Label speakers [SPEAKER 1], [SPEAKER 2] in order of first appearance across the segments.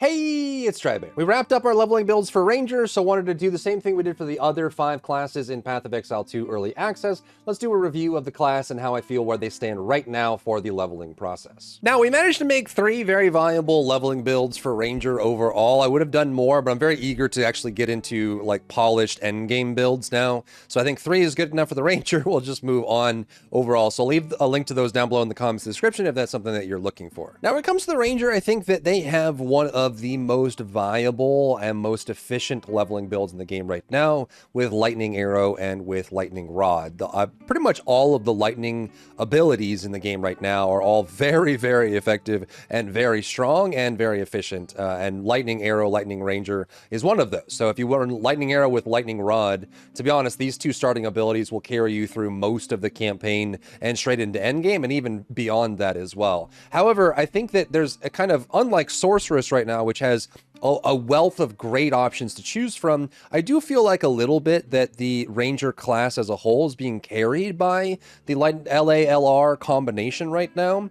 [SPEAKER 1] Hey, it's Drybear. We wrapped up our leveling builds for Ranger, so wanted to do the same thing we did for the other 5 classes in Path of Exile 2 Early Access. Let's do a review of the class and how I feel where they stand right now for the leveling process. Now, we managed to make 3 very viable leveling builds for Ranger overall. I would have done more, but I'm very eager to actually get into like polished endgame builds now. So I think 3 is good enough for the Ranger. We'll just move on overall. So I'll leave a link to those down below in the comments description if that's something that you're looking for. Now, when it comes to the Ranger, I think that they have one of the most viable and most efficient leveling builds in the game right now with Lightning Arrow and with Lightning Rod. Pretty much all of the lightning abilities in the game right now are all very, very effective and very strong and very efficient. And Lightning Arrow, Lightning Ranger is one of those. So if you run Lightning Arrow with Lightning Rod, to be honest, these 2 starting abilities will carry you through most of the campaign and straight into endgame and even beyond that as well. However, I think that there's a kind of, unlike Sorceress right now, which has a wealth of great options to choose from, I do feel like a little bit that the Ranger class as a whole is being carried by the LA-LR combination right now,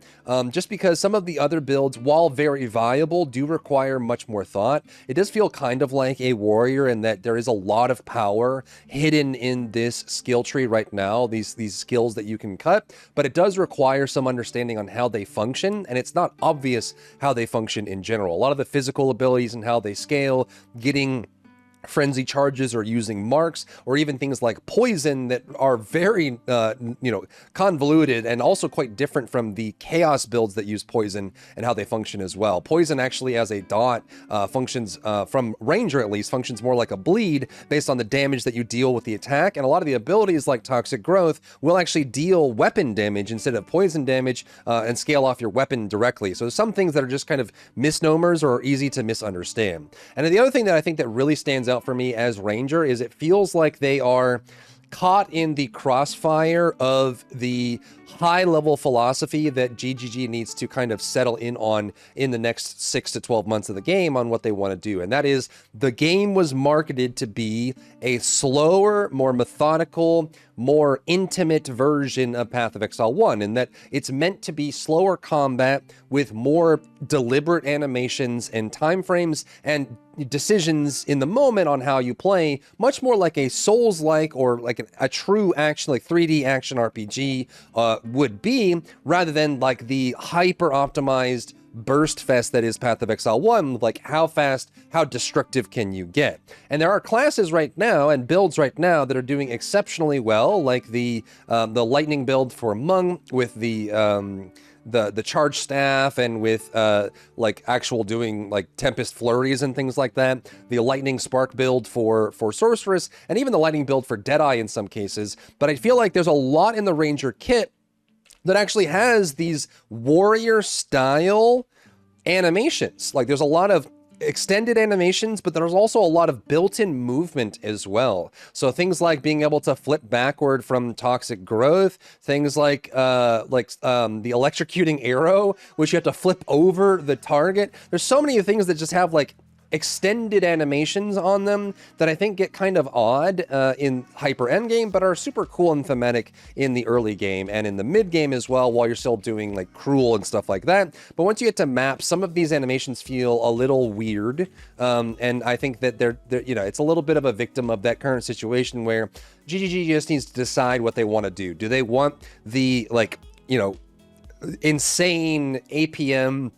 [SPEAKER 1] just because some of the other builds, while very viable, do require much more thought. It does feel kind of like a warrior in that there is a lot of power hidden in this skill tree right now, these skills that you can cut, but it does require some understanding on how they function, and it's not obvious how they function in general. A lot of the physical abilities and how they scale, getting frenzy charges or using marks, or even things like poison that are very convoluted and also quite different from the chaos builds that use poison and how they function as well. Poison actually as a dot functions, from Ranger at least, functions more like a bleed based on the damage that you deal with the attack, and a lot of the abilities like Toxic Growth will actually deal weapon damage instead of poison damage and scale off your weapon directly. So some things that are just kind of misnomers or easy to misunderstand. And then the other thing that I think that really stands out for me as Ranger is it feels like they are caught in the crossfire of the high-level philosophy that GGG needs to kind of settle in on in the next 6 to 12 months of the game on what they want to do. And that is, the game was marketed to be a slower, more methodical, more intimate version of Path of Exile 1, in that it's meant to be slower combat with more deliberate animations and time frames and decisions in the moment on how you play, much more like a Souls-like or like a true action, like 3D action RPG would be, rather than like the hyper-optimized burst fest that is Path of Exile 1, like how fast, how destructive can you get? And there are classes right now and builds right now that are doing exceptionally well, like the lightning build for Mung with the charge staff and with like actual doing like Tempest flurries and things like that, the lightning spark build for Sorceress, and even the lightning build for Deadeye in some cases. But I feel like there's a lot in the Ranger kit that actually has these warrior style animations. Like there's a lot of extended animations, but there's also a lot of built-in movement as well. So things like being able to flip backward from Toxic Growth, things like the electrocuting arrow, which you have to flip over the target. There's so many things that just have like extended animations on them that I think get kind of odd in hyper endgame, but are super cool and thematic in the early game and in the mid game as well, while you're still doing like cruel and stuff like that. But once you get to map, some of these animations feel a little weird, and I think that they're it's a little bit of a victim of that current situation where GGG just needs to decide what they want to do. Do they want the insane APM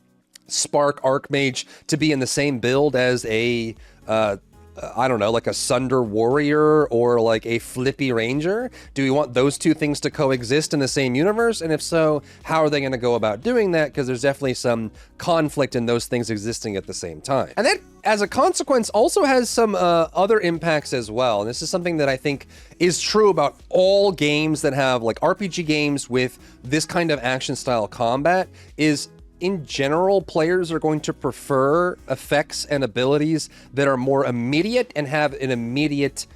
[SPEAKER 1] Spark Archmage to be in the same build as a I don't know, like a Sunder Warrior or like a Flippy Ranger? Do we want those 2 things to coexist in the same universe? And if so, how are they going to go about doing that? Because there's definitely some conflict in those things existing at the same time. And that, as a consequence, also has some other impacts as well. And this is something that I think is true about all games that have, like RPG games with this kind of action style combat, is in general, players are going to prefer effects and abilities that are more immediate and have an immediate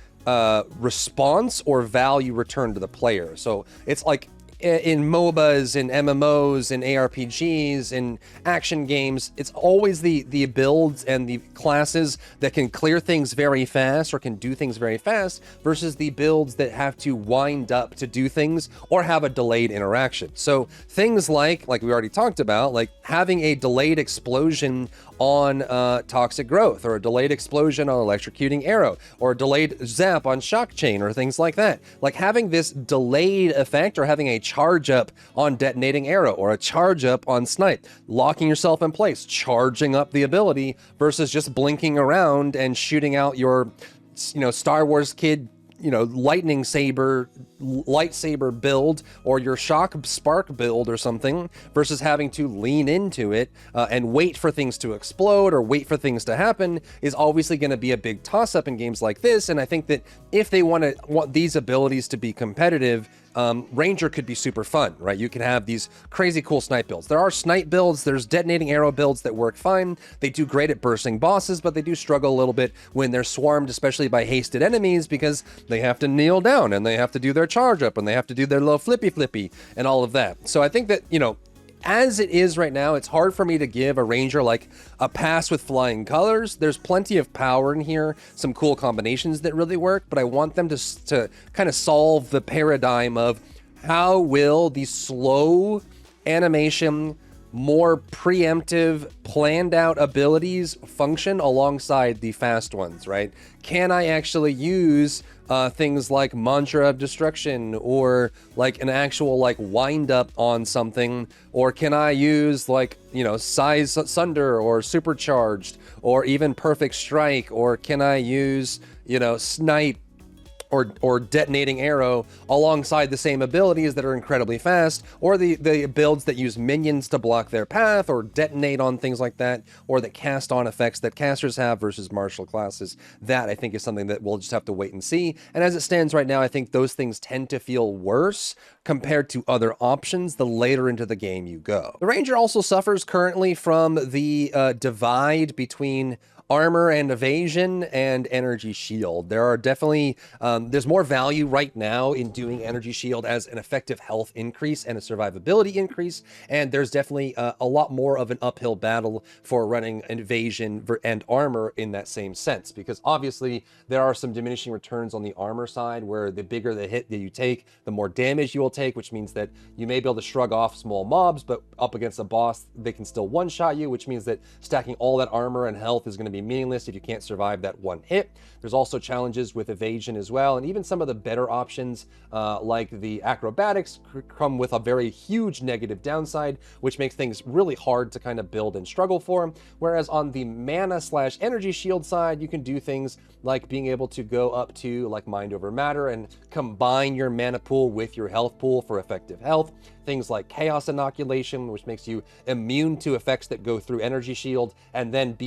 [SPEAKER 1] response or value returned to the player. So it's like in MOBAs, in MMOs, in ARPGs, in action games, it's always the builds and the classes that can clear things very fast or can do things very fast versus the builds that have to wind up to do things or have a delayed interaction. So things like we already talked about, like having a delayed explosion on toxic growth, or a delayed explosion on electrocuting arrow, or a delayed zap on shock chain, or things like that. Like having this delayed effect, or having a charge up on detonating arrow, or a charge up on snipe, locking yourself in place, charging up the ability versus just blinking around and shooting out your, Star Wars kid, lightsaber build, or your shock spark build or something, versus having to lean into it and wait for things to explode or wait for things to happen, is obviously going to be a big toss-up in games like this. And I think that if they want these abilities to be competitive, Ranger could be super fun, right? You can have these crazy cool snipe builds. There are snipe builds, there's detonating arrow builds that work fine. They do great at bursting bosses, but they do struggle a little bit when they're swarmed, especially by hasted enemies, because they have to kneel down and they have to do their charge up and they have to do their little flippy and all of that. So I think that, as it is right now, it's hard for me to give a Ranger like a pass with flying colors. There's plenty of power in here, some cool combinations that really work, but I want them to kind of solve the paradigm of how will the slow animation, more preemptive, planned out abilities function alongside the fast ones, right? Can I actually use things like Mantra of Destruction, or like an actual like wind up on something, or can I use like, Size Sunder or Supercharged, or even Perfect Strike, or can I use, Snipe or detonating arrow alongside the same abilities that are incredibly fast, or the builds that use minions to block their path or detonate on things like that, or that cast on effects that casters have versus martial classes. That I think is something that we'll just have to wait and see. And as it stands right now, I think those things tend to feel worse compared to other options the later into the game you go. The Ranger also suffers currently from the divide between armor and evasion and energy shield. There are definitely, there's more value right now in doing energy shield as an effective health increase and a survivability increase. And there's definitely a lot more of an uphill battle for running evasion and armor in that same sense, because obviously there are some diminishing returns on the armor side, where the bigger the hit that you take, the more damage you will take, which means that you may be able to shrug off small mobs, but up against a boss, they can still one-shot you, which means that stacking all that armor and health is going to be meaningless if you can't survive that one hit. There's also challenges with evasion as well, and even some of the better options like the acrobatics come with a very huge negative downside, which makes things really hard to kind of build and struggle for. Whereas on the mana / energy shield side, you can do things like being able to go up to like Mind Over Matter and combine your mana pool with your health pool for effective health. Things like Chaos Inoculation, which makes you immune to effects that go through energy shield, and then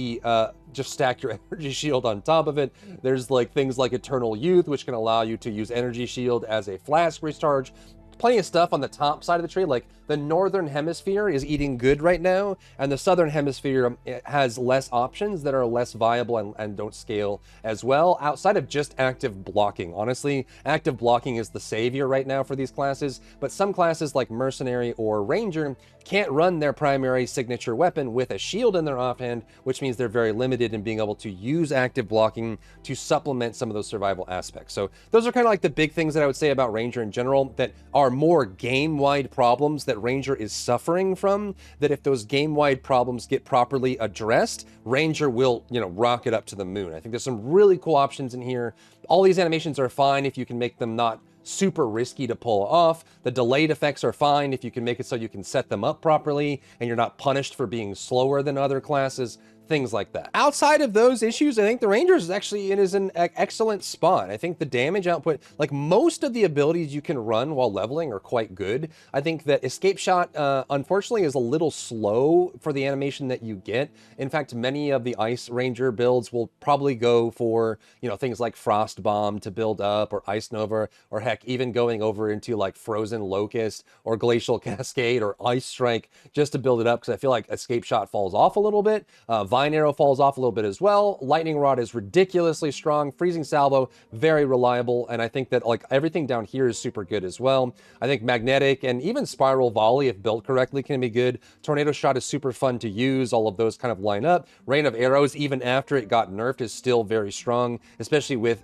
[SPEAKER 1] just stack your energy shield on top of it. There's like things like Eternal Youth, which can allow you to use energy shield as a flask recharge. Plenty of stuff on the top side of the tree, like the northern hemisphere is eating good right now, and the southern hemisphere has less options that are less viable and don't scale as well, outside of just active blocking. Honestly, active blocking is the savior right now for these classes, but some classes like Mercenary or Ranger can't run their primary signature weapon with a shield in their offhand, which means they're very limited in being able to use active blocking to supplement some of those survival aspects. So those are kind of like the big things that I would say about Ranger in general that are more game-wide problems that Ranger is suffering from, that if those game-wide problems get properly addressed, Ranger will, rocket up to the moon. I think there's some really cool options in here. All these animations are fine if you can make them not super risky to pull off. The delayed effects are fine if you can make it so you can set them up properly and you're not punished for being slower than other classes. Things like that. Outside of those issues, I think the Rangers is actually an excellent spot. I think the damage output, like most of the abilities you can run while leveling, are quite good. I think that Escape Shot, unfortunately, is a little slow for the animation that you get. In fact, many of the Ice Ranger builds will probably go for, things like Frost Bomb to build up, or Ice Nova, or heck, even going over into like Frozen Locust or Glacial Cascade or Ice Strike just to build it up, because I feel like Escape Shot falls off a little bit. Vine Arrow falls off a little bit as well. Lightning Rod is ridiculously strong. Freezing Salvo, very reliable. And I think that like everything down here is super good as well. I think Magnetic and even Spiral Volley, if built correctly, can be good. Tornado Shot is super fun to use. All of those kind of line up. Rain of Arrows, even after it got nerfed, is still very strong, especially with,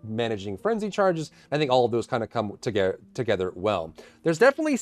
[SPEAKER 1] managing frenzy charges. I think all of those kind of come together well. There's definitely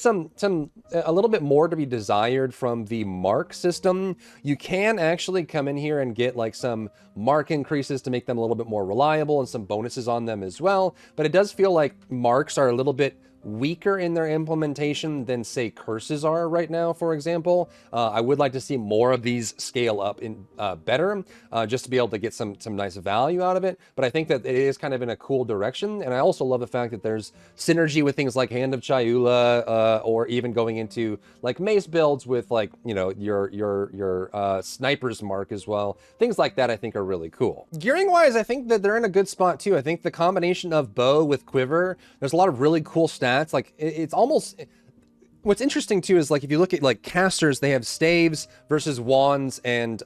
[SPEAKER 1] a little bit more to be desired from the mark system. You can actually could come in here and get like some mark increases to make them a little bit more reliable and some bonuses on them as well. But it does feel like marks are a little bit weaker in their implementation than, say, curses are right now, for example. I would like to see more of these scale up in better, just to be able to get some nice value out of it. But I think that it is kind of in a cool direction. And I also love the fact that there's synergy with things like Hand of Chayula, or even going into like mace builds with like, you know, your sniper's mark as well. Things like that I think are really cool. Gearing wise, I think that they're in a good spot too. I think the combination of bow with quiver, there's a lot of really cool stats. Like it's almost, what's interesting too is like if you look at like casters, they have staves versus wands and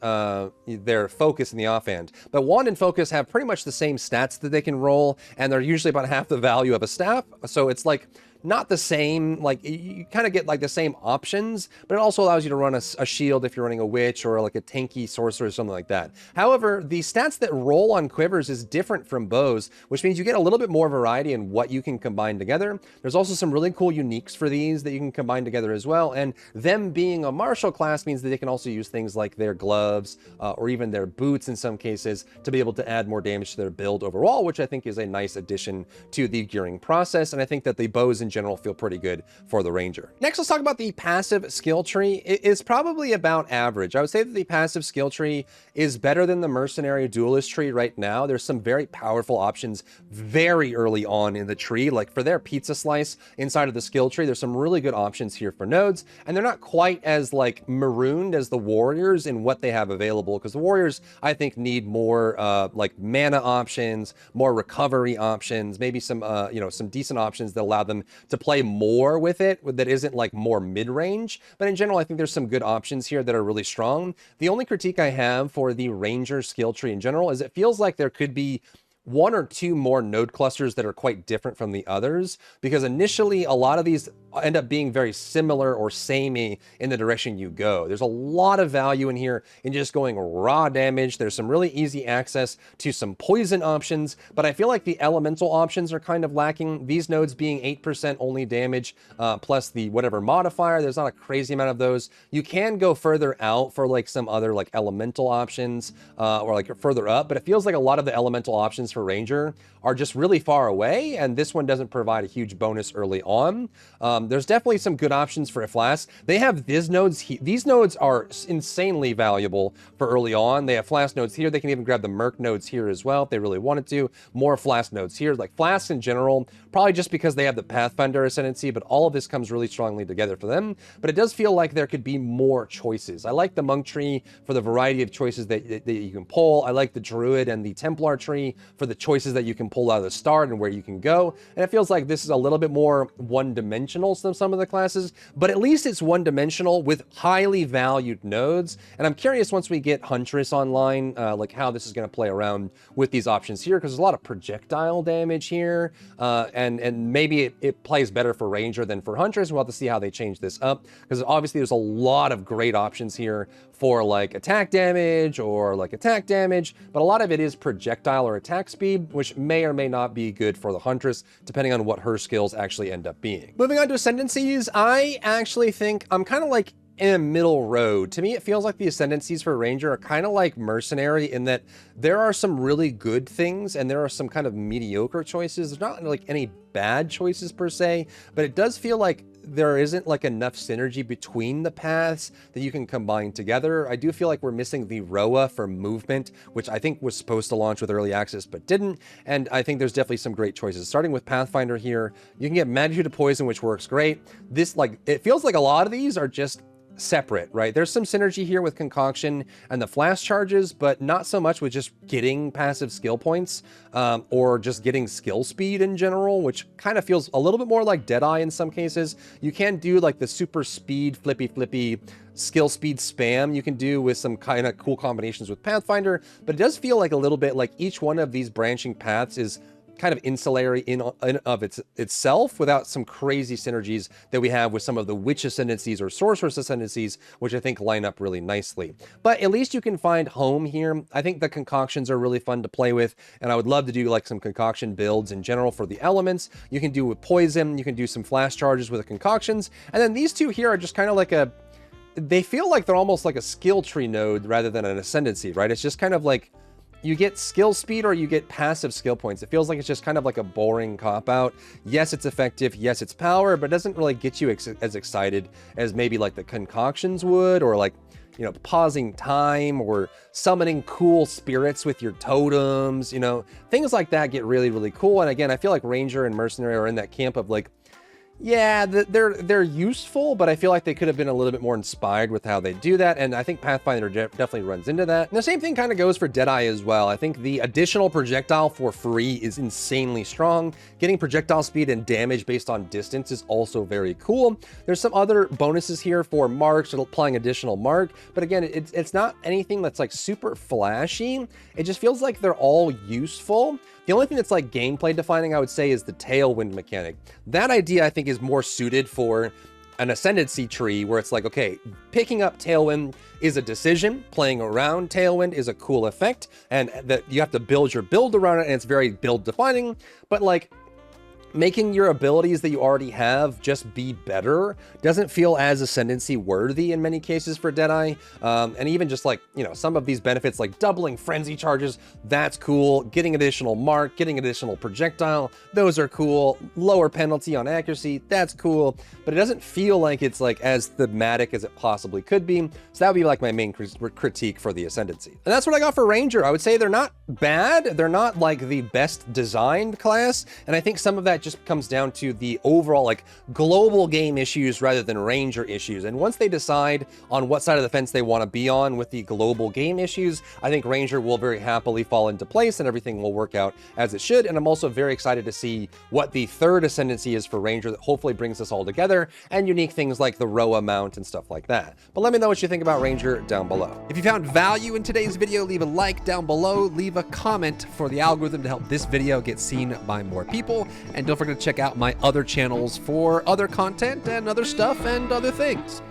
[SPEAKER 1] their focus in the offhand. But wand and focus have pretty much the same stats that they can roll, and they're usually about half the value of a staff. So it's like not the same, like you kind of get like the same options, but it also allows you to run a shield if you're running a witch or like a tanky sorcerer or something like that. However, the stats that roll on quivers is different from bows, which means you get a little bit more variety in what you can combine together. There's also some really cool uniques for these that you can combine together as well. And them being a martial class means that they can also use things like their gloves or even their boots in some cases to be able to add more damage to their build overall, which I think is a nice addition to the gearing process. And I think that the bows in general feel pretty good for the ranger. Next, let's talk about the passive skill tree. It is probably about average. I would say that the passive skill tree is better than the mercenary duelist tree right now. There's some very powerful options very early on in the tree, like for their pizza slice inside of the skill tree. There's some really good options here for nodes, and they're not quite as like marooned as the warriors in what they have available, because the warriors I think need more like mana options, more recovery options, maybe some you know, some decent options that allow them to play more with it that isn't like more mid-range. But in general, I think there's some good options here that are really strong. The only critique I have for the ranger skill tree in general is it feels like there could be one or two more node clusters that are quite different from the others, because initially a lot of these end up being very similar or samey in the direction you go. There's a lot of value in here in just going raw damage. There's some really easy access to some poison options, but I feel like the elemental options are kind of lacking. These nodes being 8% only damage, plus the whatever modifier, there's not a crazy amount of those. You can go further out for like some other like elemental options, or like further up, but it feels like a lot of the elemental options for Ranger are just really far away, and this one doesn't provide a huge bonus early on. There's definitely some good options for a flask. They have these nodes. These nodes are insanely valuable for early on. They have flask nodes here. They can even grab the merc nodes here as well if they really wanted to. More flask nodes here. Like flasks in general, probably just because they have the Pathfinder Ascendancy, but all of this comes really strongly together for them. But it does feel like there could be more choices. I like the monk tree for the variety of choices that you can pull. I like the druid and the Templar tree for the choices that you can pull out of the start and where you can go. And it feels like this is a little bit more one-dimensional than some of the classes, but at least it's one-dimensional with highly valued nodes. And I'm curious once we get Huntress online, like how this is going to play around with these options here, because there's a lot of projectile damage here, and maybe it plays better for Ranger than for Huntress. We'll have to see how they change this up, because obviously there's a lot of great options here for like attack damage or like attack damage, but a lot of it is projectile or attack speed, which may or may not be good for the Huntress, depending on what her skills actually end up being. Moving on to Ascendancies, I actually think I'm kind of like in a middle road. To me, it feels like the Ascendancies for Ranger are kind of like Mercenary in that there are some really good things and there are some kind of mediocre choices. There's not like any bad choices per se, but it does feel like there isn't like enough synergy between the paths that you can combine together. I do feel like we're missing the Roa for movement, which I think was supposed to launch with early access but didn't. And I think there's definitely some great choices. Starting with Pathfinder here, you can get Magnitude of Poison, which works great. This, like, it feels like a lot of these are just separate, right? There's some synergy here with Concoction and the flash charges, but not so much with just getting passive skill points, or just getting skill speed in general, which kind of feels a little bit more like Deadeye in some cases. You can do like the super speed flippy skill speed spam you can do with some kind of cool combinations with Pathfinder, but it does feel like a little bit like each one of these branching paths is kind of insulary in of itself, without some crazy synergies that we have with some of the Witch Ascendancies or Sorceress Ascendancies, which I think line up really nicely. But at least you can find home here. I think the concoctions are really fun to play with, and I would love to do like some concoction builds in general for the elements. You can do with poison, you can do some flash charges with the concoctions, and then these two here are just kind of like they feel like they're almost like a skill tree node rather than an ascendancy, right? It's just kind of like you get skill speed or you get passive skill points. It feels like it's just kind of like a boring cop-out. Yes, it's effective. Yes, it's power, but it doesn't really get you as excited as maybe like the concoctions would, or like, you know, pausing time or summoning cool spirits with your totems, you know, things like that get really, really cool. And again, I feel like Ranger and Mercenary are in that camp of like, yeah, they're useful, but I feel like they could have been a little bit more inspired with how they do that, and I think Pathfinder definitely runs into that. And the same thing kind of goes for Deadeye as well. I think the additional projectile for free is insanely strong. Getting projectile speed and damage based on distance is also very cool. There's some other bonuses here for marks, applying additional mark, but again, it's not anything that's like super flashy. It just feels like they're all useful. The only thing that's like gameplay defining, I would say, is the tailwind mechanic. That idea, I think, is more suited for an ascendancy tree where it's like, okay, picking up tailwind is a decision, playing around tailwind is a cool effect, and that you have to build your build around it, and it's very build defining, but like making your abilities that you already have just be better doesn't feel as ascendancy worthy in many cases for Deadeye. And even just like, you know, some of these benefits like doubling frenzy charges, that's cool. Getting additional mark, getting additional projectile, those are cool. Lower penalty on accuracy, that's cool. But it doesn't feel like it's like as thematic as it possibly could be. So that would be like my main critique for the Ascendancy. And that's what I got for Ranger. I would say they're not bad. They're not like the best designed class. And I think some of that just comes down to the overall like global game issues rather than Ranger issues. And once they decide on what side of the fence they want to be on with the global game issues, I think Ranger will very happily fall into place and everything will work out as it should. And I'm also very excited to see what the third Ascendancy is for Ranger that hopefully brings us all together, and unique things like the Roa mount and stuff like that. But let me know what you think about Ranger down below.
[SPEAKER 2] If you found value in today's video, leave a like down below, leave a comment for the algorithm to help this video get seen by more people, and don't forget to check out my other channels for other content and other stuff and other things.